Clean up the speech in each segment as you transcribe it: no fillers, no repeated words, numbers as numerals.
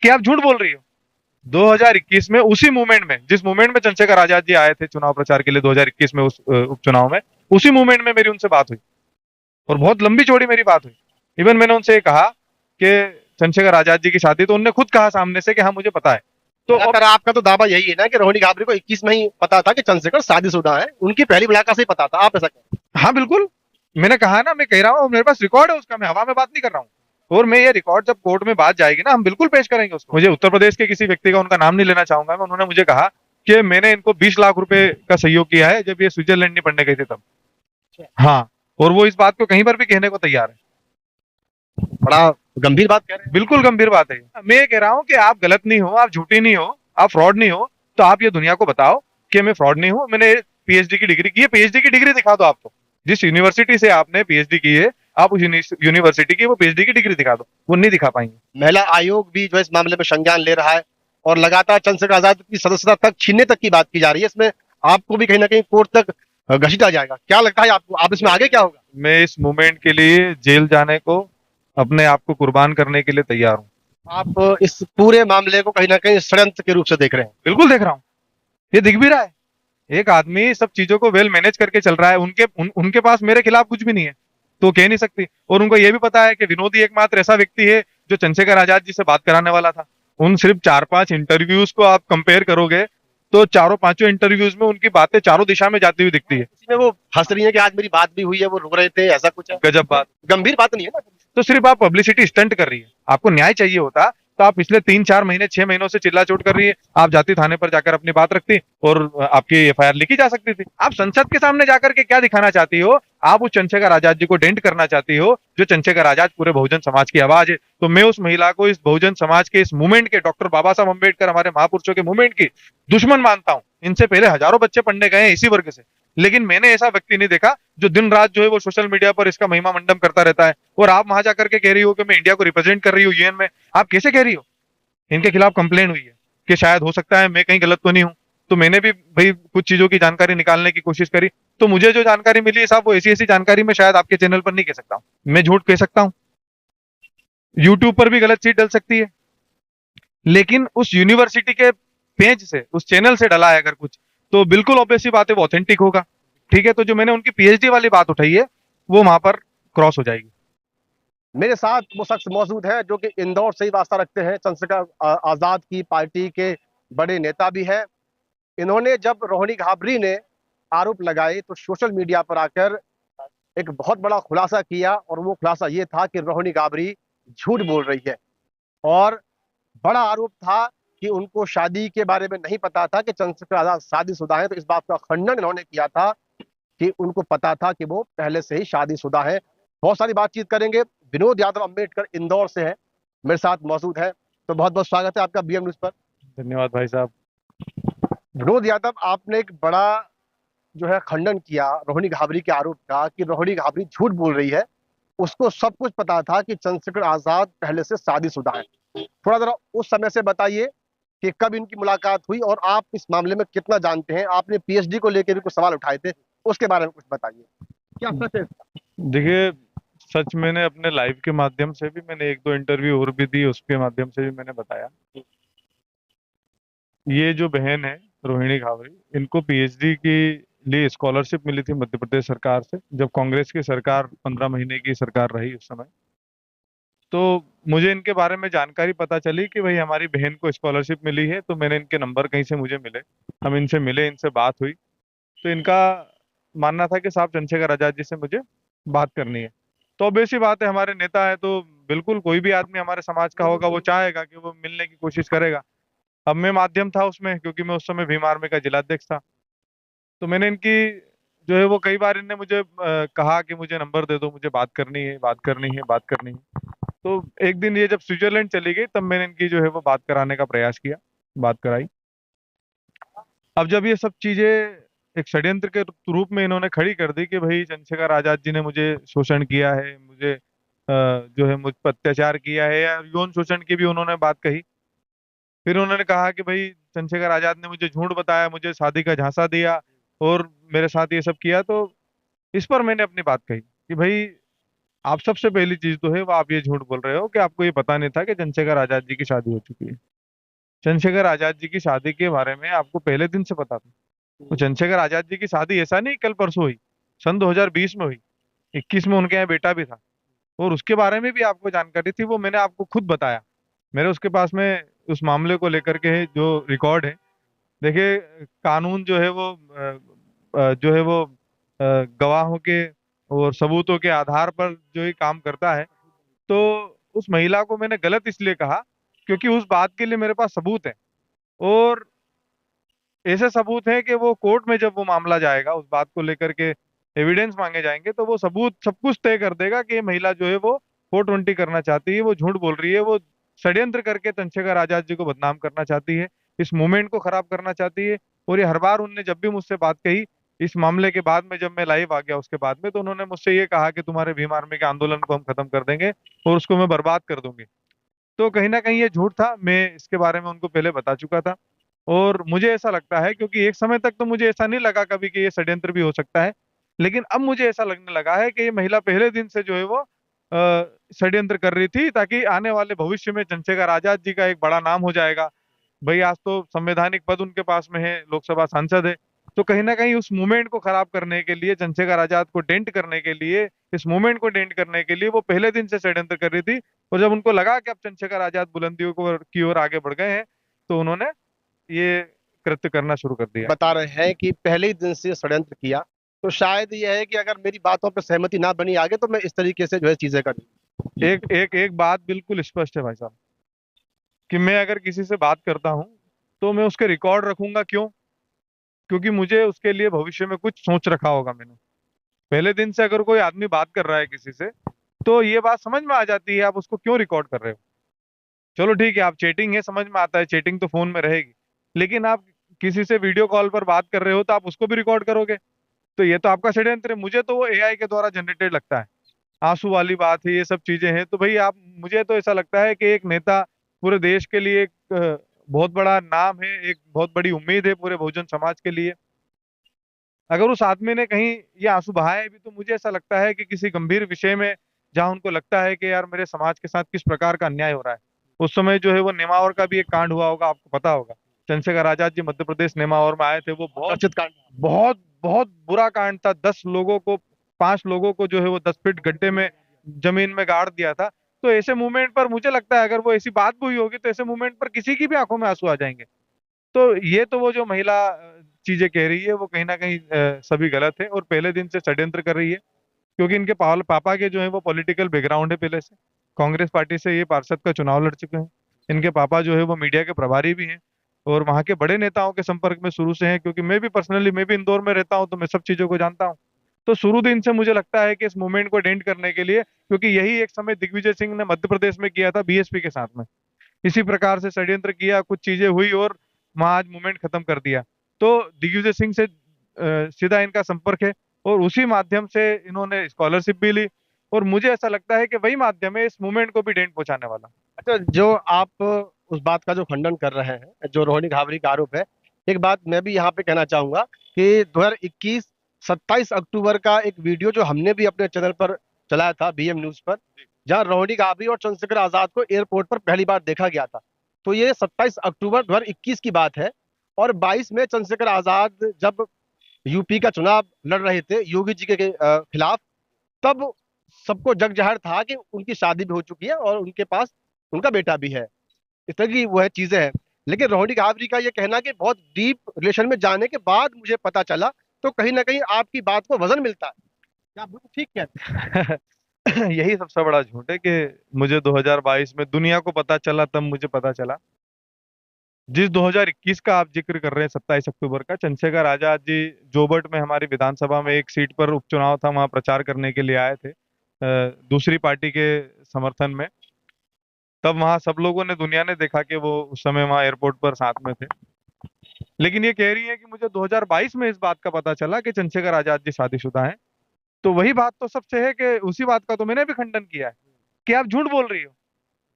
कि आप झूठ बोल रही हो। 2021 में उसी मूवमेंट में, जिस मूवमेंट में चंद्रशेखर आजाद जी आए थे चुनाव प्रचार के लिए 2021 में, उस उपचुनाव में, उसी मूवमेंट में मेरी उनसे बात हुई और बहुत लंबी चौड़ी मेरी बात हुई। इवन मैंने उनसे ये कहा कि चंद्रशेखर आजाद जी की शादी, तो उनने खुद कहा सामने से कि हाँ मुझे पता है। तो अब लगातार आपका तो दावा यही है ना कि रोहिणी घाबरी को 21 में ही पता था कि चंद्रशेखर शादीशुदा है, उनकी पहली मुलाकात से ही पता था, आप ऐसा कह हाँ बिल्कुल, मैंने कहा ना, मैं कह रहा हूँ मेरे पास रिकॉर्ड है उसका, मैं हवा में बात नहीं कर रहा हूँ। और मैं ये रिकॉर्ड जब कोर्ट में बात जाएगी ना, हम बिल्कुल पेश करेंगे उसको। मुझे उत्तर प्रदेश के किसी व्यक्ति का, उनका नाम नहीं लेना चाहूंगा मैं, उन्होंने मुझे कहा कि मैंने इनको 20 लाख रुपए का सहयोग किया है जब ये स्विट्जरलैंड नहीं पढ़ने गए थे तब। रहे हैं। हाँ, और वो इस बात को कहीं पर भी कहने को तैयार है। बड़ा गंभीर बात कह रहे हैं। बिल्कुल गंभीर बात है। मैं ये कह रहा हूँ कि आप गलत नहीं हो, आप झूठी नहीं हो, आप फ्रॉड नहीं हो, तो आप ये दुनिया को बताओ कि मैं फ्रॉड नहीं हूँ, मैंने पीएचडी की डिग्री की है। पीएचडी की डिग्री दिखा दो आप, तो जिस यूनिवर्सिटी से आपने पीएचडी की है, आप उस यूनिवर्सिटी की वो पीएचडी की डिग्री दिखा दो। वो नहीं दिखा पाएंगे। महिला आयोग भी जो है इस मामले में संज्ञान ले रहा है और लगातार चंद्रशेखर आजाद की सदस्यता तक छीनने तक की बात की जा रही है। इसमें आपको भी कहीं ना कहीं कोर्ट तक घसीटा जाएगा, क्या लगता है आपको, आप इसमें आगे क्या होगा? मैं इस मूवमेंट के लिए जेल जाने को, अपने आप को कुर्बान करने के लिए तैयार हूँ। आप इस पूरे मामले को कहीं ना कहीं षड्यंत्र के रूप से देख रहे हैं? बिल्कुल देख रहा हूँ, ये दिख भी रहा है। एक आदमी सब चीजों को वेल मैनेज करके चल रहा है, उनके पास मेरे खिलाफ कुछ भी नहीं है, तो कह नहीं सकती। और उनको ये भी पता है कि विनोद ही एकमात्र ऐसा व्यक्ति है जो चंद्रशेखर आजाद जी से बात कराने वाला था। उन सिर्फ 4-5 इंटरव्यूज को आप कंपेयर करोगे तो चारों पांचों इंटरव्यूज में उनकी बातें चारों दिशा में जाती हुई दिखती है। इसमें वो हंस रही है कि आज मेरी बात भी हुई है, वो रो रहे थे, ऐसा कुछ है? गजब बात। गंभीर बात नहीं है ना? तो सिर्फ आप पब्लिसिटी स्टंट कर रही है। आपको न्याय चाहिए होता तो आप पिछले 3-4 महीने 6 महीनों से चिल्ला चोट कर रही है, आप जाती थाने पर जाकर अपनी बात रखती और आपकी एफआईआर लिखी जा सकती थी। आप संसद के सामने जाकर के क्या दिखाना चाहती हो? आप उस चंद्रशेखर आजाद जी को डेंट करना चाहती हो जो चंद्रशेखर आजाद पूरे बहुजन समाज की आवाज है। तो मैं उस महिला को, इस बहुजन समाज के, इस मूवमेंट के, डॉक्टर बाबा साहब अम्बेडकर हमारे महापुरुषों के मूवमेंट की दुश्मन मानता हूं। इनसे पहले हजारों बच्चे पढ़ने गए हैं इसी वर्ग से, लेकिन मैंने ऐसा व्यक्ति नहीं देखा जो दिन रात जो है वो सोशल मीडिया पर इसका महिमा मंडन करता रहता है। और आप वहां जाकर के कह रही हो कि मैं इंडिया को रिप्रेजेंट कर रही हूँ यूएन में। आप कैसे कह रही हो? इनके खिलाफ कंप्लेन हुई है कि शायद हो सकता है मैं कहीं गलत तो नहीं हूं। तो मैंने भी भाई कुछ चीजों की जानकारी निकालने की कोशिश करी, तो मुझे जो जानकारी मिली है साहब, वो ऐसी ऐसी जानकारी मैं शायद आपके चैनल पर नहीं कह सकता हूँ। मैं झूठ कह सकता हूँ, यूट्यूब पर भी गलत चीज डल सकती है, लेकिन उस यूनिवर्सिटी के पेज से, उस चैनल से डला है अगर कुछ, तो बिल्कुल ऑब्वियस सी बात है वो ऑथेंटिक होगा। ठीक है, तो जो मैंने उनकी पीएचडी वाली बात उठाई है वो वहां पर क्रॉस हो जाएगी। मेरे साथ वो शख्स मौजूद है जो कि इंदौर से ही वास्ता रखते हैं, चंद्रशेखर आजाद की पार्टी के बड़े नेता भी है। इन्होंने जब रोहिणी घाबरी ने आरोप लगाए तो सोशल मीडिया पर आकर एक बहुत बड़ा खुलासा किया, और वो खुलासा ये था कि रोहिणी घाबरी झूठ बोल रही है। और बड़ा आरोप था कि उनको शादी के बारे में नहीं पता था कि चंद्रशेखर आजाद शादीशुदा है, तो इस बात का खंडन इन्होंने किया था कि उनको पता था कि वो पहले से ही शादीशुदा है। बहुत सारी बातचीत करेंगे। विनोद यादव अम्बेडकर इंदौर से है, मेरे साथ मौजूद है। तो बहुत बहुत स्वागत है आपका बीएम न्यूज पर। धन्यवाद भाई साहब। विनोद यादव, आपने एक बड़ा जो है खंडन किया रोहिणी घाबरी के आरोप का कि रोहिणी घाबरी झूठ बोल रही है, उसको सब कुछ पता था कि चंद्रशेखर आजाद पहले से शादीशुदा है। थोड़ा जरा उस समय से बताइए कि कब इनकी मुलाकात हुई और आप इस मामले में कितना जानते हैं। आपने पीएचडी को लेकर भी कुछ सवाल उठाए थे, उसके बारे में कुछ बताइए, क्या सच है? देखिए, सच मैंने अपने लाइव के माध्यम से भी, मैंने 1-2 इंटरव्यू और भी दी, उसके माध्यम से भी मैंने बताया। ये जो बहन है रोहिणी घावरी, इनको पीएचडी के लिए स्कॉलरशिप मिली थी मध्य प्रदेश सरकार से, जब कांग्रेस की सरकार 15 महीने की सरकार रही उस समय। तो मुझे इनके बारे में जानकारी पता चली कि भाई हमारी बहन को स्कॉलरशिप मिली है, तो मैंने इनके नंबर कहीं से मुझे मिले, हम इनसे मिले, इनसे बात हुई। तो इनका मानना था कि साहब चंद्रशेखर आजाद जी से मुझे बात करनी है। तो ऑब्वियस सी बात है, हमारे नेता है तो बिल्कुल कोई भी आदमी हमारे समाज का होगा वो चाहेगा कि वो मिलने की कोशिश करेगा। अब मैं माध्यम था उसमें, क्योंकि मैं उस समय भीम आर्मी का जिलाध्यक्ष था। तो मैंने इनकी जो है वो कई बार इनने मुझे कहा कि मुझे नंबर दे दो, मुझे बात करनी है, बात करनी है, बात करनी है। तो एक दिन ये जब स्विट्जरलैंड चली गई तब मैंने इनकी जो है वो बात कराने का प्रयास किया, बात कराई। अब जब ये सब चीजें एक षड्यंत्र के रूप में इन्होंने खड़ी कर दी कि भाई चंद्रशेखर आजाद जी ने मुझे शोषण किया है, मुझे जो है मुझ पर अत्याचार किया है, या यौन शोषण की भी उन्होंने बात कही। फिर उन्होंने कहा कि भाई चंद्रशेखर आजाद ने मुझे झूठ बताया, मुझे शादी का झांसा दिया और मेरे साथ ये सब किया। तो इस पर मैंने अपनी बात कही कि भाई आप सबसे पहली चीज तो है वो आप ये झूठ बोल रहे हो कि आपको ये पता नहीं था कि चंद्रशेखर आजाद जी की शादी हो चुकी है। चंद्रशेखर आजाद जी की शादी के बारे में आपको पहले दिन से पता था। तो चंद्रशेखर आजाद जी की शादी ऐसा नहीं कल परसों हुई, सन 2020 में हुई। 21 में उनके यहाँ बेटा भी था, और उसके बारे में भी आपको जानकारी थी, वो मैंने आपको खुद बताया। मेरे उसके पास में उस मामले को लेकर के जो रिकॉर्ड है, देखिए, कानून जो है वो जो है वो गवाहों के और सबूतों के आधार पर जो ये काम करता है। तो उस महिला को मैंने गलत इसलिए कहा क्योंकि उस बात के लिए मेरे पास सबूत है, और ऐसे सबूत हैं कि वो कोर्ट में जब वो मामला जाएगा उस बात को लेकर के एविडेंस मांगे जाएंगे, तो वो सबूत सब कुछ तय कर देगा कि ये महिला जो है वो 420 करना चाहती है, वो झूठ बोल रही है, वो षड्यंत्र करके चंद्रशेखर आजाद जी को बदनाम करना चाहती है, इस मूवमेंट को खराब करना चाहती है। और ये हर बार उनने जब भी मुझसे बात कही इस मामले के बाद में, जब मैं लाइव आ गया उसके बाद में, तो उन्होंने मुझसे ये कहा कि तुम्हारे भीम आर्मी के आंदोलन को हम खत्म कर देंगे और उसको मैं बर्बाद कर दूंगी। तो कहीं ना कहीं ये झूठ था, मैं इसके बारे में उनको पहले बता चुका था। और मुझे ऐसा लगता है, क्योंकि एक समय तक तो मुझे ऐसा नहीं लगा कभी कि ये षड्यंत्र भी हो सकता है, लेकिन अब मुझे ऐसा लगने लगा है कि ये महिला पहले दिन से जो है वो षड्यंत्र कर रही थी, ताकि आने वाले भविष्य में चंद्रशेखर आजाद जी का एक बड़ा नाम हो जाएगा। भाई आज तो संवैधानिक पद उनके पास में है, लोकसभा सांसद है। तो कहीं ना कहीं उस मूवमेंट को खराब करने के लिए, चंद्रशेखर आजाद को डेंट करने के लिए, इस मूवमेंट को डेंट करने के लिए वो पहले दिन से षड्यंत्र कर रही थी। और जब उनको लगा कि अब चंद्रशेखर आजाद बुलंदियों को की ओर आगे बढ़ गए हैं, तो उन्होंने ये कृत्य करना शुरू कर दिया। बता रहे हैं कि पहले ही दिन से षड्यंत्र किया, तो शायद ये है कि अगर मेरी बातों पर सहमति ना बनी आगे तो मैं इस तरीके से जो है चीजें करूँ। एक एक एक बात बिल्कुल स्पष्ट है भाई साहब, कि मैं अगर किसी से बात करता हूं तो मैं उसके रिकॉर्ड रखूंगा। क्यों? क्योंकि मुझे उसके लिए भविष्य में कुछ सोच रखा होगा मैंने। पहले दिन से अगर कोई आदमी बात कर रहा है किसी से, तो ये बात समझ में आ जाती है आप उसको क्यों रिकॉर्ड कर रहे हो। चलो ठीक है, आप चैटिंग है, समझ में आता है, चैटिंग तो फोन में रहेगी, लेकिन आप किसी से वीडियो कॉल पर बात कर रहे हो तो आप उसको भी रिकॉर्ड करोगे। तो ये तो आपका षड्यंत्र है। मुझे तो वो एआई के द्वारा जनरेटेड लगता है। आंसू वाली बात है, ये सब चीजें हैं। तो भाई आप, मुझे तो ऐसा लगता है कि एक नेता पूरे देश के लिए एक बहुत बड़ा नाम है, एक बहुत बड़ी उम्मीद है पूरे बहुजन समाज के लिए। अगर उस आदमी ने कहीं ये आंसू बहाए भी, तो मुझे ऐसा लगता है कि किसी गंभीर विषय में, जहां उनको लगता है कि यार मेरे समाज के साथ किस प्रकार का अन्याय हो रहा है। उस समय जो है वो नेमावर का भी एक कांड हुआ होगा, आपको पता होगा। चंद्रशेखर आजाद जी मध्य प्रदेश नेमावर में आए थे, वो बहुत चर्चित कांड। बहुत बहुत बुरा कांड था। 10 लोगों को, 5 लोगों को जो है वो 10 फीट गड्ढे में, जमीन में गाड़ दिया था। तो ऐसे मूवमेंट पर मुझे लगता है अगर वो ऐसी बात भी हुई होगी, तो ऐसे मूवमेंट पर किसी की भी आंखों में आंसू आ जाएंगे। तो ये तो वो जो महिला चीजें कह रही है वो कहीं ना कहीं सभी गलत है, और पहले दिन से षड्यंत्र कर रही है। क्योंकि इनके पापा के जो है वो पॉलिटिकल बैकग्राउंड है, पहले से कांग्रेस पार्टी से ये पार्षद का चुनाव लड़ चुके हैं। इनके पापा जो है वो मीडिया के प्रभारी भी हैं, और वहाँ के बड़े नेताओं के संपर्क में शुरू से हैं। क्योंकि मैं भी पर्सनली, मैं भी इंदौर में रहता हूँ, तो मैं सब चीजों को जानता हूँ। तो शुरू दिन से मुझे लगता है कि इस मूवमेंट को डेंट करने के लिए, क्योंकि यही एक समय दिग्विजय सिंह ने मध्य प्रदेश में किया था बीएसपी के साथ में, इसी प्रकार से षड्यंत्र किया, कुछ चीजें हुई और वहां आज मूवमेंट खत्म कर दिया। तो दिग्विजय सिंह से सीधा इनका संपर्क है, और उसी माध्यम से इन्होंने स्कॉलरशिप भी ली। और मुझे ऐसा लगता है कि वही माध्यम है इस मूवमेंट को भी डेंट पहुंचाने वाला। अच्छा, जो आप उस बात का जो खंडन कर रहे हैं, जो रोहिणी घावरी का आरोप है, एक बात मैं भी यहाँ पे कहना चाहूंगा कि 2021 27 अक्टूबर का एक वीडियो जो हमने भी अपने चैनल पर चलाया था, बीएम न्यूज पर, जहाँ रोहिणी घावरी और चंद्रशेखर आजाद को एयरपोर्ट पर पहली बार देखा गया था। तो ये 27 अक्टूबर 2021 की बात है। और 22 में चंद्रशेखर आजाद जब यूपी का चुनाव लड़ रहे थे योगी जी के खिलाफ, तब सबको जग जाहिर था कि उनकी शादी भी हो चुकी है और उनके पास उनका बेटा भी है। इस तरह की वह चीजें हैं। लेकिन रोहिणी घावरी का ये कहना कि बहुत डीप रिलेशन में जाने के बाद मुझे पता चला, तो कहीं ना कहीं आपकी बात को वजन मिलता है। क्या आप बिल्कुल ठीक कहते यही सबसे बड़ा झूठ है कि मुझे 2022 में दुनिया को पता चला, तब मुझे पता चला। जिस 2021 का आप जिक्र कर रहे हैं, 27 अक्टूबर का, चंद्रशेखर आजाद जी जोबट में हमारी विधानसभा में एक सीट पर उपचुनाव था, वहां प्रचार करने के लिए आए थे दूसरी पार्टी के समर्थन में। तब वहां सब लोगों ने, दुनिया ने देखा कि वो उस समय वहां एयरपोर्ट पर साथ में थे। लेकिन ये कह रही है कि मुझे 2022 में इस बात का पता चला कि चंद्रशेखर आजाद जी शादीशुदा हैं। तो वही बात तो सबसे है कि उसी बात का तो मैंने भी खंडन किया है कि आप झूठ बोल रही हो।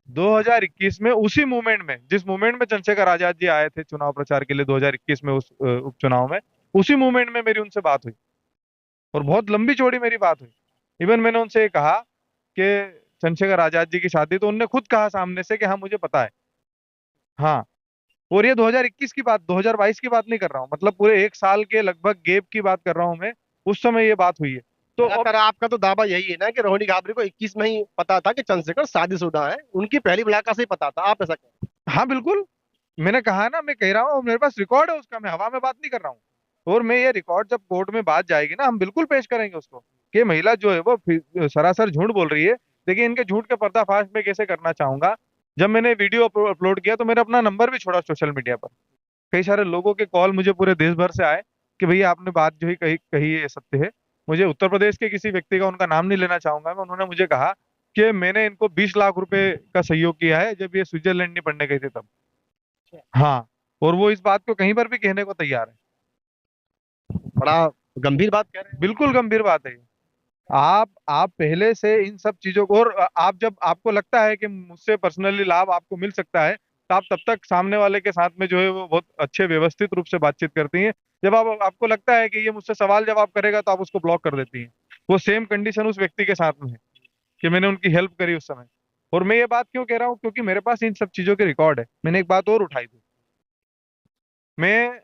2021 में उसी मूवमेंट में, जिस मूवमेंट में चंद्रशेखर आजाद जी आए थे चुनाव प्रचार के लिए 2021 में, उस उपचुनाव में, उसी मूवमेंट में मेरी उनसे बात हुई, और बहुत लंबी चौड़ी मेरी बात हुई। इवन मैंने उनसे ये कहा कि चंद्रशेखर आजाद जी की शादी, तो उनने खुद कहा सामने से कि हाँ मुझे पता है। हाँ। और ये 2021 की बात, 2022 की बात नहीं कर रहा हूँ, मतलब पूरे एक साल के लगभग गैप की बात कर रहा हूँ मैं। उस समय ये बात हुई है। तो अब लगातार आपका तो दावा यही है ना कि रोहिणी घाबरी को 21 में ही पता था कि चंद्रशेखर शादीशुदा है, उनकी पहली मुलाकात से ही पता था, आप ऐसा कहें? हाँ बिल्कुल, मैंने कहा ना, मैं कह रहा हूँ मेरे पास रिकॉर्ड है उसका, मैं हवा में बात नहीं कर रहा हूँ। और मैं ये रिकॉर्ड जब कोर्ट में बात जाएगी ना, हम बिल्कुल पेश करेंगे उसको कि महिला जो है वो सरासर झूठ बोल रही है। देखिए इनके झूठ का पर्दाफाश मैं कैसे करना चाहूंगा। जब मैंने वीडियो अपलोड किया तो मैंने अपना नंबर भी छोड़ा सोशल मीडिया पर। कई सारे लोगों के कॉल मुझे पूरे देश भर से आए कि भैया आपने बात जो ही कही कही है ये सत्य है। मुझे उत्तर प्रदेश के किसी व्यक्ति का, उनका नाम नहीं लेना चाहूंगा मैं, उन्होंने मुझे कहा कि मैंने इनको 20 लाख रुपए का सहयोग किया है जब ये स्विट्जरलैंड नहीं पढ़ने गए थे तब। हाँ। और वो इस बात को कहीं पर भी कहने को तैयार है। बड़ा गंभीर बात कह रहे हैं। बिल्कुल गंभीर बात है ये। आप पहले से इन सब चीजों को, और आप जब आपको लगता है कि मुझसे पर्सनली लाभ आपको मिल सकता है, तो आप तब तक सामने वाले के साथ में जो है वो बहुत अच्छे व्यवस्थित रूप से बातचीत करती हैं। जब आप आपको लगता है कि ये मुझसे सवाल जवाब करेगा तो आप उसको ब्लॉक कर देती हैं। वो सेम कंडीशन उस व्यक्ति के साथ में है कि मैंने उनकी हेल्प करी उस समय। और मैं ये बात क्यों कह रहा हूँ, क्योंकि मेरे पास इन सब चीजों के रिकॉर्ड है। मैंने एक बात और उठाई थी। मैं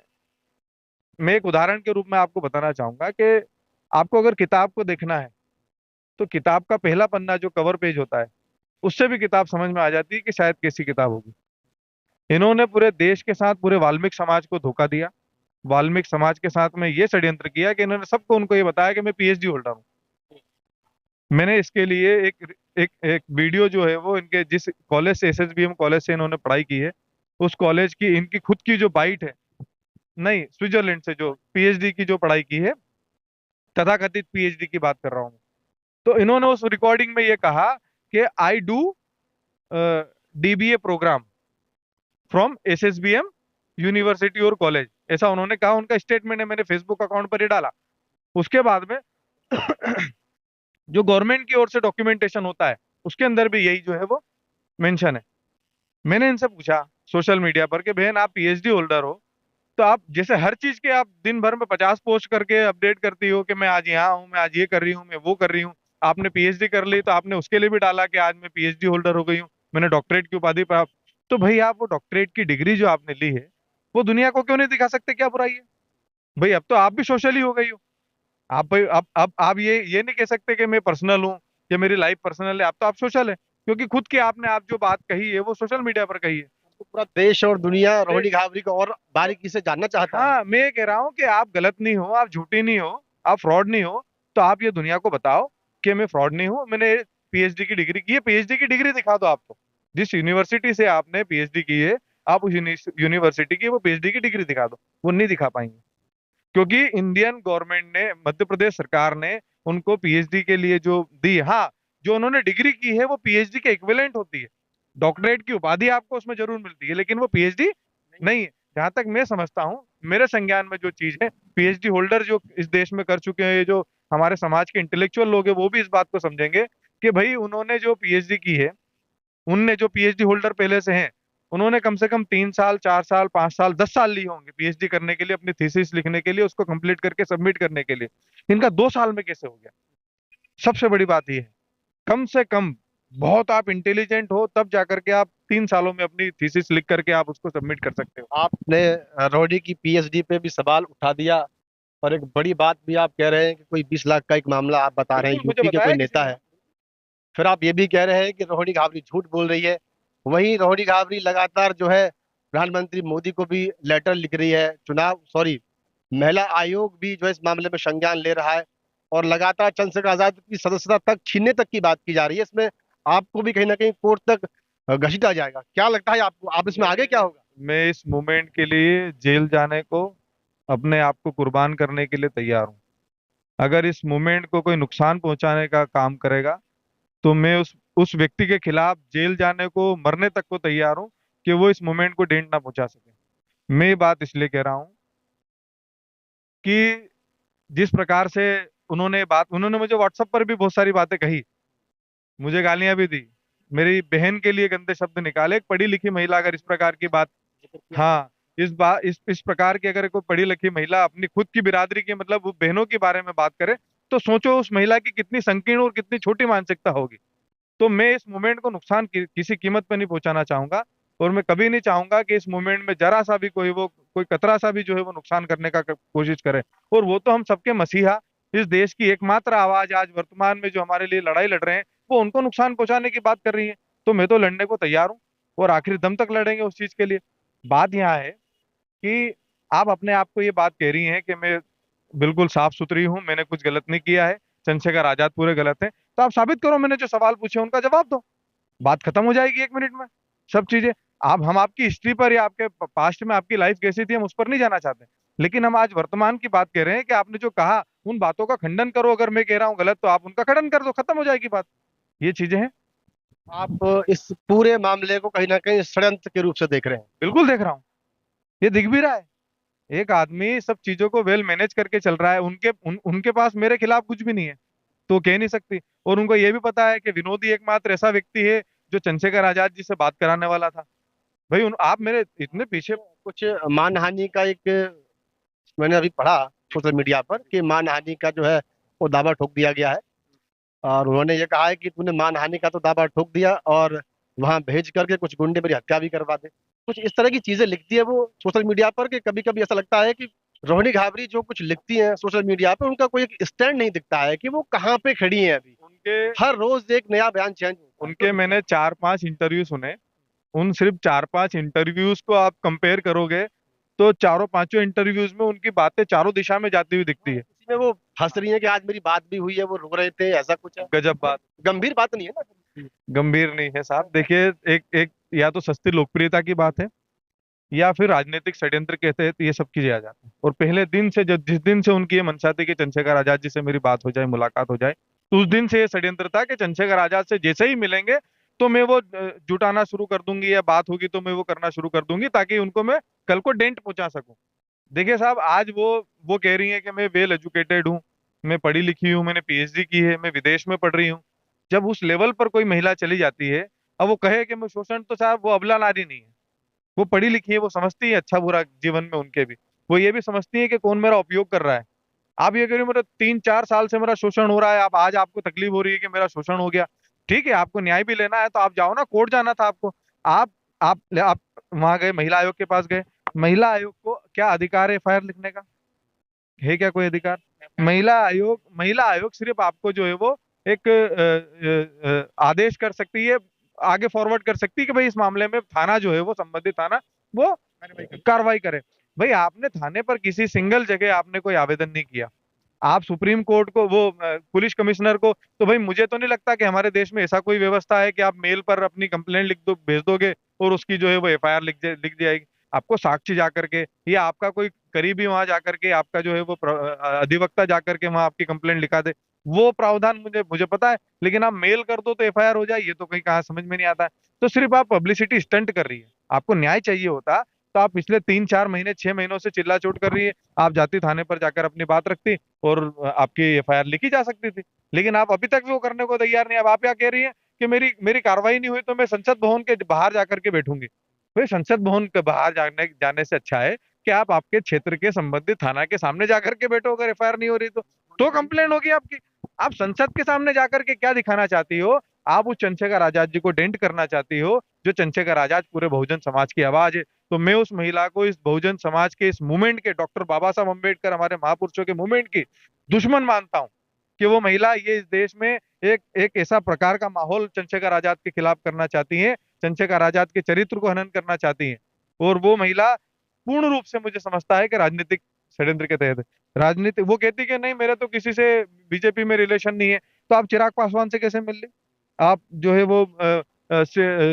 मैं एक उदाहरण के रूप में आपको बताना चाहूंगा कि आपको अगर किताब को देखना है तो किताब का पहला पन्ना जो कवर पेज होता है, उससे भी किताब समझ में आ जाती है कि शायद कैसी किताब होगी। इन्होंने पूरे देश के साथ पूरे वाल्मीकि समाज को धोखा दिया। वाल्मीकि समाज के साथ में ये षड्यंत्र किया कि इन्होंने सबको उनको ये बताया कि मैं पीएचडी होल्डर हूँ। मैंने इसके लिए एक वीडियो जो है वो, इनके जिस कॉलेज से, एसएसबीएम कॉलेज से इन्होंने पढ़ाई की है, उस कॉलेज की इनकी खुद की जो बाइट है, नहीं स्विट्जरलैंड से जो पीएचडी की जो पढ़ाई की है, तथाकथित पीएचडी की बात कर रहा हूँ। तो इन्होंने उस रिकॉर्डिंग में ये कहा कि I do DBA program from SSBM university और कॉलेज, ऐसा उन्होंने कहा। उनका स्टेटमेंट है, मैंने फेसबुक अकाउंट पर ही डाला। उसके बाद में जो गवर्नमेंट की ओर से डॉक्यूमेंटेशन होता है, उसके अंदर भी यही जो है वो मेंशन है। मैंने इनसे पूछा सोशल मीडिया पर कि बहन आप पीएचडी होल्डर हो, तो आप जैसे हर चीज के आप दिन भर में 50 पोस्ट करके अपडेट करती हो कि मैं आज यहाँ हूँ, मैं आज ये कर रही हूँ, मैं वो कर रही हूँ। आपने पीएचडी कर ली तो आपने उसके लिए भी डाला कि आज मैं पीएचडी होल्डर हो गई हूँ, मैंने डॉक्टरेट की उपाधि प्राप्त। तो भाई आप वो डॉक्टरेट की डिग्री जो आपने ली है, वो दुनिया को क्यों नहीं दिखा सकते? क्या बुराई है? भाई अब तो आप भी सोशल ही हो गई हो। आप भाई अब आप ये नहीं कह सकते कि मैं पर्सनल हूँ या मेरी लाइफ पर्सनल है। अब तो आप सोशल है, क्योंकि खुद की आपने आप जो बात कही है वो सोशल मीडिया पर कही है। तो पूरा देश और दुनिया दे- रोहिणी घाबरी को और बारीकी से जानना चाहता है। हाँ, मैं ये कह रहा हूँ कि आप गलत नहीं हो, आप झूठी नहीं हो, आप फ्रॉड नहीं हो। तो आप ये दुनिया को बताओ कि मैं फ्रॉड नहीं हूँ, मैंने पीएचडी की डिग्री की है। पीएचडी की डिग्री दिखा दो आपको, जिस यूनिवर्सिटी से आपने पीएचडी की है, आप उस यूनिवर्सिटी की वो पीएचडी की डिग्री दिखा दो। वो नहीं दिखा पाएंगे, क्योंकि इंडियन गवर्नमेंट ने, मध्य प्रदेश सरकार ने उनको पीएचडी के लिए जो दी, हाँ, जो उन्होंने डिग्री की है वो पीएचडी के इक्विवेलेंट होती है। डॉक्टरेट की उपाधि आपको उसमें जरूर मिलती है, लेकिन वो पीएचडी नहीं है। जहां तक मैं समझता हूँ, मेरे संज्ञान में जो चीज है, पीएचडी होल्डर जो इस देश में कर चुके हैं, जो हमारे समाज के इंटेलेक्चुअल लोग हैं, वो भी इस बात को समझेंगे कि भाई उन्होंने जो पीएचडी की है, उनने जो पीएचडी होल्डर पहले से हैं, उन्होंने कम से कम 3 साल, 4 साल, 5 साल, 10 साल लिए होंगे पीएचडी करने के लिए, अपनी थीसिस लिखने के लिए, उसको कंप्लीट करके सबमिट करने के लिए। इनका 2 साल में कैसे हो गया? सबसे बड़ी बात यह है, कम से कम बहुत आप इंटेलिजेंट हो तब जाकर के आप 3 सालों में अपनी थीसिस लिख करके आप उसको सबमिट कर सकते हो। आपने रोहिणी की पीएचडी पे भी सवाल उठा दिया, और एक बड़ी बात भी आप कह रहे हैं कि कोई 20 लाख का एक मामला आप बता रहे हैं, बिल्कुल, मुझे यूपी के कोई बताया किसी नेता ने। है। फिर आप ये भी कह रहे हैं कि रोहिणी घाबरी झूठ बोल रही है। वहीं रोहिणी घाबरी लगातार जो है प्रधानमंत्री मोदी को भी लेटर लिख रही है, महिला आयोग भी जो है इस मामले में संज्ञान ले रहा है, और लगातार चंद्रशेखर आजाद की सदस्यता तक छीनने तक की बात की जा रही है। इसमें आपको भी कहीं ना कहीं कोर्ट तक घसीटा जाएगा। क्या लगता है आपको, आप इसमें आगे क्या होगा? मैं इस मूवमेंट के लिए जेल जाने को, अपने आप को कुर्बान करने के लिए तैयार हूँ। अगर इस मूवमेंट को कोई नुकसान पहुंचाने का काम करेगा, तो मैं उस व्यक्ति के खिलाफ जेल जाने को, मरने तक को तैयार हूं कि वो इस मूवमेंट को डेंट ना पहुंचा सके। मैं ये बात इसलिए कह रहा हूं कि जिस प्रकार से उन्होंने मुझे व्हाट्सएप पर भी बहुत सारी बातें कही, मुझे गालियां भी दी, मेरी बहन के लिए गंदे शब्द निकाले। एक पढ़ी लिखी महिला अगर इस प्रकार की बात, हाँ, इस प्रकार की अगर कोई पढ़ी लिखी महिला अपनी खुद की बिरादरी की, मतलब वो बहनों के बारे में बात करे, तो सोचो उस महिला की कितनी संकीर्ण और कितनी छोटी मानसिकता होगी। तो मैं इस मूवमेंट को नुकसान किसी कीमत पर नहीं पहुंचाना चाहूंगा। और मैं कभी नहीं चाहूंगा कि इस मूवमेंट में जरा सा भी कोई कतरा सा भी जो है वो नुकसान करने का कोशिश करे। और वो तो हम सबके मसीहा, इस देश की एकमात्र आवाज आज वर्तमान में जो हमारे लिए लड़ाई लड़ रहे हैं, वो उनको नुकसान पहुंचाने की बात कर रही है। तो मैं तो लड़ने को तैयार हूँ और आखिरी दम तक लड़ेंगे उस चीज के लिए। बात यहाँ है कि आप अपने आप को ये बात कह रही हैं कि मैं बिल्कुल साफ सुथरी हूं, मैंने कुछ गलत नहीं किया है, चंद्रशेखर आजाद पूरे गलत हैं। तो आप साबित करो, मैंने जो सवाल पूछे उनका जवाब दो, बात खत्म हो जाएगी 1 मिनट में। सब चीजें, आप हम आपकी हिस्ट्री पर या आपके पास्ट में आपकी लाइफ कैसी थी हम उस पर नहीं जाना चाहते, लेकिन हम आज वर्तमान की बात कर रहे हैं कि आपने जो कहा उन बातों का खंडन करो। अगर मैं कह रहा हूँ गलत तो आप उनका खंडन कर दो, खत्म हो जाएगी बात। ये चीजें हैं। आप इस पूरे मामले को कहीं ना कहीं षड्यंत्र के रूप से देख रहे हैं। बिल्कुल देख रहा हूँ, ये दिख भी रहा है। एक आदमी सब चीजों को वेल मैनेज करके चल रहा है, उनके पास मेरे खिलाफ कुछ भी नहीं है तो कह नहीं सकती। और उनको ये भी पता है कि विनोद ही एकमात्र ऐसा व्यक्ति है जो चंद्रशेखर आजाद जी से बात कराने वाला था। भाई आप मेरे इतने पीछे। कुछ मानहानि का एक मैंने अभी पढ़ा सोशल मीडिया पर कि मानहानि का जो है वो दावा ठोक दिया गया है, और उन्होंने ये कहा है कि तूने मानहानि का तो दावा ठोक दिया और वहां भेज करके कुछ गुंडे मेरी हत्या भी करवा दे। कुछ इस तरह की चीजें लिखती है वो सोशल मीडिया पर कि कभी कभी ऐसा लगता है कि रोहिणी घाबरी जो कुछ लिखती हैं सोशल मीडिया पर उनका कोई एक स्टैंड नहीं दिखता है कि वो कहाँ पे खड़ी हैं अभी। उनके हर रोज एक नया बयान चेंज होता है। उनके मैंने 4-5 इंटरव्यू सुने। उन सिर्फ 4-5 इंटरव्यूज को आप कंपेयर करोगे तो चारों पांचों इंटरव्यूज में उनकी बातें चारों दिशा में जाती हुई दिखती है। इसी में वो हंस रही है कि आज मेरी बात भी हुई है, वो रो रहे थे, ऐसा कुछ है। गजब बात। गंभीर बात नहीं है ना। गंभीर नहीं है साहब। देखिए, एक एक या तो सस्ती लोकप्रियता की बात है या फिर राजनीतिक षड्यंत्र के तहत ये सब चीजें आ जाती हैं। और पहले दिन से, जब जिस दिन से उनकी ये मंशा थी कि चंद्रशेखर आजाद जी से मेरी बात हो जाए, मुलाकात हो जाए, तो उस दिन से ये षड्यंत्र था कि चंद्रशेखर आजाद से जैसे ही मिलेंगे तो मैं वो जुटाना शुरू कर दूंगी, या बात होगी तो मैं वो करना शुरू कर दूंगी ताकि उनको मैं कल को डेंट पहुंचा सकूं। देखिए साहब, आज वो कह रही है कि मैं वेल एजुकेटेड हूँ, मैं पढ़ी लिखी हूँ, मैंने पीएचडी की है, मैं विदेश में पढ़ रही हूँ। जब उस लेवल पर कोई महिला चली जाती है, अब वो कहे कि मैं शोषण, तो साहब वो अबला नारी नहीं है। वो पढ़ी लिखी है, वो समझती है अच्छा बुरा जीवन में उनके भी। वो ये भी समझती है कि कौन मेरा उपयोग कर रहा है। आप ये कह रहे हो मेरा 3-4 साल से मेरा शोषण हो रहा है, आप आज आपको तकलीफ हो रही है कि मेरा शोषण हो गया। ठीक है, आपको न्याय भी लेना है तो आप जाओ ना, कोर्ट जाना था आपको। आप वहां गए, महिला आयोग के पास गए। महिला आयोग को क्या अधिकार है एफआईआर लिखने का? है क्या कोई अधिकार? महिला आयोग सिर्फ आपको जो है वो एक आदेश कर सकती है, आगे फॉरवर्ड कर सकती है कि भाई इस मामले में थाना जो है वो, संबंधित थाना, वो कार्रवाई करे। भाई आपने थाने पर किसी सिंगल जगह आपने कोई आवेदन नहीं किया। आप सुप्रीम कोर्ट को, वो पुलिस कमिश्नर को, तो भाई मुझे तो नहीं लगता कि हमारे देश में ऐसा कोई व्यवस्था है कि आप मेल पर अपनी कंप्लेंट लिख दो, भेज दोगे और उसकी जो है वो एफआईआर लिख दी जाएगी। आपको साक्षी जाकर के या आपका कोई करीबी वहां जाकर के, आपका जो है वो अधिवक्ता जाकर के वहां आपकी कंप्लेंट लिखा दे, वो प्रावधान मुझे मुझे पता है। लेकिन आप मेल कर दो तो एफआईआर हो जाए, ये तो कहीं कहाँ समझ में नहीं आता है। तो सिर्फ आप पब्लिसिटी स्टंट कर रही है। आपको न्याय चाहिए होता तो आप पिछले 3-4 महीने, 6 महीनों से चिल्ला चोट कर रही है, आप जाती थाने पर जाकर अपनी बात रखती और आपकी एफआईआर लिखी जा सकती थी। लेकिन आप अभी तक भी वो करने को तैयार नहीं। अब आप क्या कह रही है कि मेरी मेरी कार्रवाई नहीं हुई तो मैं संसद भवन के बाहर जाकर के बैठूंगी। भाई संसद भवन के बाहर जाने से अच्छा है कि आप आपके क्षेत्र के संबंधित थाना के सामने जाकर के बैठो। अगर एफआईआर नहीं हो रही तो कंप्लेन होगी आपकी। आप संसद के सामने जाकर के क्या दिखाना चाहती हो? आप उस चंद्रशेखर आजाद जी को डेंट करना चाहती हो, जो चंद्रशेखर आजाद पूरे बहुजन समाज की आवाज है। तो मैं उस महिला को, इस बहुजन समाज के, इस मूवमेंट के, डॉक्टर बाबा साहब अम्बेडकर हमारे महापुरुषों के मूवमेंट की दुश्मन मानता हूं कि वो महिला ये इस देश में एक एक ऐसा प्रकार का माहौल चंद्रशेखर आजाद के खिलाफ करना चाहती है, चंद्रशेखर आजाद के चरित्र को हनन करना चाहती है। और वो महिला पूर्ण रूप से मुझे समझता है कि राजनीतिक षड्यंत्र के तहत राजनीति, वो कहती कि नहीं मेरे तो किसी से बीजेपी में रिलेशन नहीं है। तो आप चिराग पासवान से कैसे मिल ली? आप जो है वो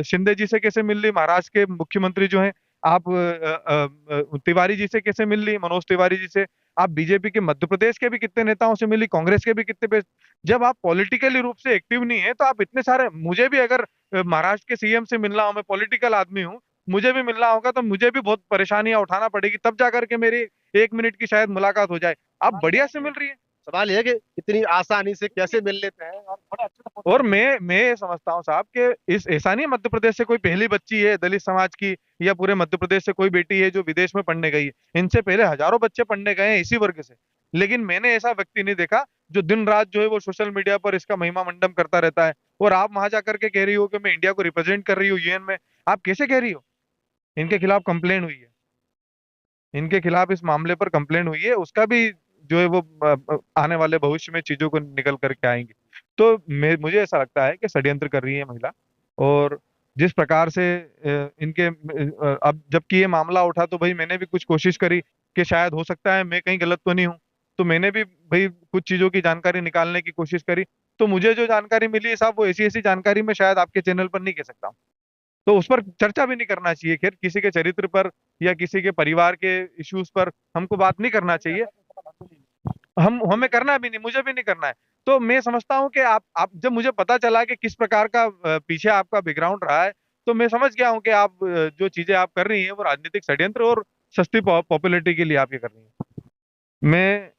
शिंदे जी से कैसे मिल ली, महाराष्ट्र के मुख्यमंत्री जो हैं? आप तिवारी जी से कैसे मिल ली, मनोज तिवारी जी से? आप बीजेपी के मध्य प्रदेश के भी कितने नेताओं से मिली, कांग्रेस के भी कितने जब आप पॉलिटिकली रूप से एक्टिव नहीं है तो आप इतने सारे, मुझे भी अगर महाराष्ट्र के सीएम से मिलना हो, मैं पॉलिटिकल आदमी हूँ, मुझे भी मिलना होगा तो मुझे भी बहुत परेशानियां उठाना पड़ेगी, तब जाकर के मेरी 1 मिनट की शायद मुलाकात हो जाए। आप बढ़िया से मिल रही है। सवाल यह है कि इतनी आसानी से कैसे मिल लेते हैं और बड़े अच्छे से और मैं ये समझता हूँ साहब कि इस ऐसा नहीं मध्य प्रदेश से कोई पहली बच्ची है दलित समाज की, या पूरे मध्य प्रदेश से कोई बेटी है जो विदेश में पढ़ने गई है। इनसे पहले हजारों बच्चे पढ़ने गए हैं इसी वर्ग से। लेकिन मैंने ऐसा व्यक्ति नहीं देखा जो दिन रात जो है वो सोशल मीडिया पर इसका महिमा मंडन करता रहता है। और आप वहां जाकर के कह रही हो कि मैं इंडिया को रिप्रेजेंट कर रही हूँ यूएन में। आप कैसे कह रही हो? इनके खिलाफ कंप्लेन हुई है, इनके खिलाफ इस मामले पर कंप्लेन हुई है, उसका भी जो है वो आने वाले भविष्य में चीजों को निकल करके आएंगी। तो मुझे ऐसा लगता है कि षड्यंत्र कर रही है महिला। और जिस प्रकार से इनके अब जबकि ये मामला उठा तो भाई मैंने भी कुछ कोशिश करी कि शायद हो सकता है मैं कहीं गलत तो नहीं हूँ। तो मैंने भी भाई कुछ चीजों की जानकारी निकालने की कोशिश करी। तो मुझे जो जानकारी मिली है साहब, वो ऐसी ऐसी जानकारी मैं शायद आपके चैनल पर नहीं कह सकता हूँ। तो उस पर चर्चा भी नहीं करना चाहिए। खैर, किसी के चरित्र पर या किसी के परिवार के इश्यूज पर हमको बात नहीं करना चाहिए। हम हमें करना भी नहीं, मुझे भी नहीं करना है। तो मैं समझता हूँ कि आप जब मुझे पता चला कि किस प्रकार का पीछे आपका बैकग्राउंड रहा है, तो मैं समझ गया हूँ कि आप जो चीजें आप कर रही हैं वो राजनीतिक षड्यंत्र और सस्ती पॉपुलैरिटी के लिए आप ये कर रही हैं। मैं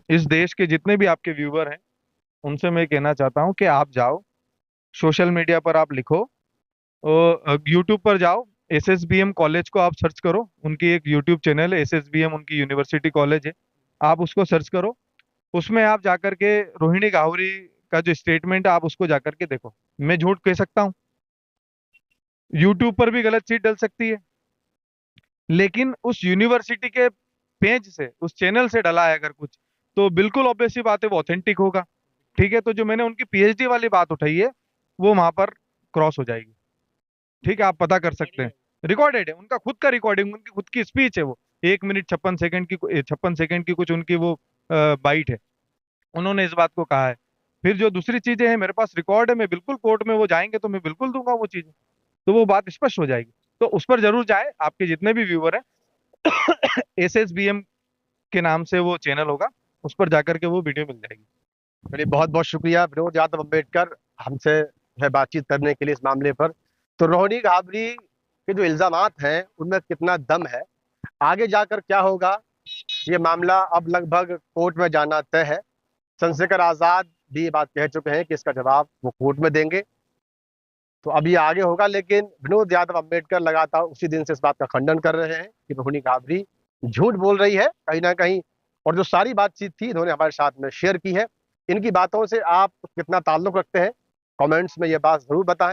इस देश के जितने भी आपके व्यूअर हैं उनसे मैं कहना चाहता हूँ कि आप जाओ, सोशल मीडिया पर आप लिखो, और यूट्यूब पर जाओ, एसएसबीएम कॉलेज को आप सर्च करो। उनकी एक यूट्यूब चैनल है एसएसबीएम, उनकी यूनिवर्सिटी कॉलेज है। आप उसको सर्च करो, उसमें आप जाकर के रोहिणी गाहुरी का जो स्टेटमेंट है आप उसको जाकर के देखो। मैं झूठ कह सकता हूँ, यूट्यूब पर भी गलत चीज डल सकती है, लेकिन उस यूनिवर्सिटी के पेज से, उस चैनल से डला है अगर कुछ, तो बिल्कुल ऑब्वियस सी बात है वो ऑथेंटिक होगा। ठीक है, तो जो मैंने उनकी पीएचडी वाली बात उठाई है वो वहां पर क्रॉस हो जाएगी। ठीक है, आप पता कर सकते हैं, रिकॉर्डेड है, उनका खुद का रिकॉर्डिंग, उनकी खुद की स्पीच है वो। 1 मिनट 56 सेकंड की, 56 सेकंड की कुछ उनकी वो बाइट है, उन्होंने इस बात को कहा है। फिर जो दूसरी चीजें हैं मेरे पास रिकॉर्ड है, मैं बिल्कुल कोर्ट में वो जाएंगे तो मैं बिल्कुल दूंगा वो चीजें, तो वो बात स्पष्ट हो जाएगी। तो उस पर जरूर जाए, आपके जितने भी व्यूअर हैं एसएसबीएम के नाम से वो चैनल होगा, उस पर जाकर के वो वीडियो मिल जाएगी। चलिए, बहुत बहुत शुक्रिया विनोद यादव अम्बेडकर हमसे जो है बातचीत करने के लिए इस मामले पर। तो रोहिणी घाबरी के जो इल्जामात हैं उनमें कितना दम है, आगे जाकर क्या होगा, ये मामला अब लगभग कोर्ट में जाना तय है। चंद्रशेखर आजाद भी ये बात कह चुके हैं कि इसका जवाब वो कोर्ट में देंगे। तो अब ये आगे होगा, लेकिन विनोद यादव अम्बेडकर लगातार उसी दिन से इस बात का खंडन कर रहे हैं कि रोहिणी घाबरी झूठ बोल रही है कहीं ना कहीं। और जो सारी बातचीत थी इन्होंने हमारे साथ में शेयर की है। इनकी बातों से आप कितना ताल्लुक रखते हैं, कमेंट्स में ये बात जरूर बताएं।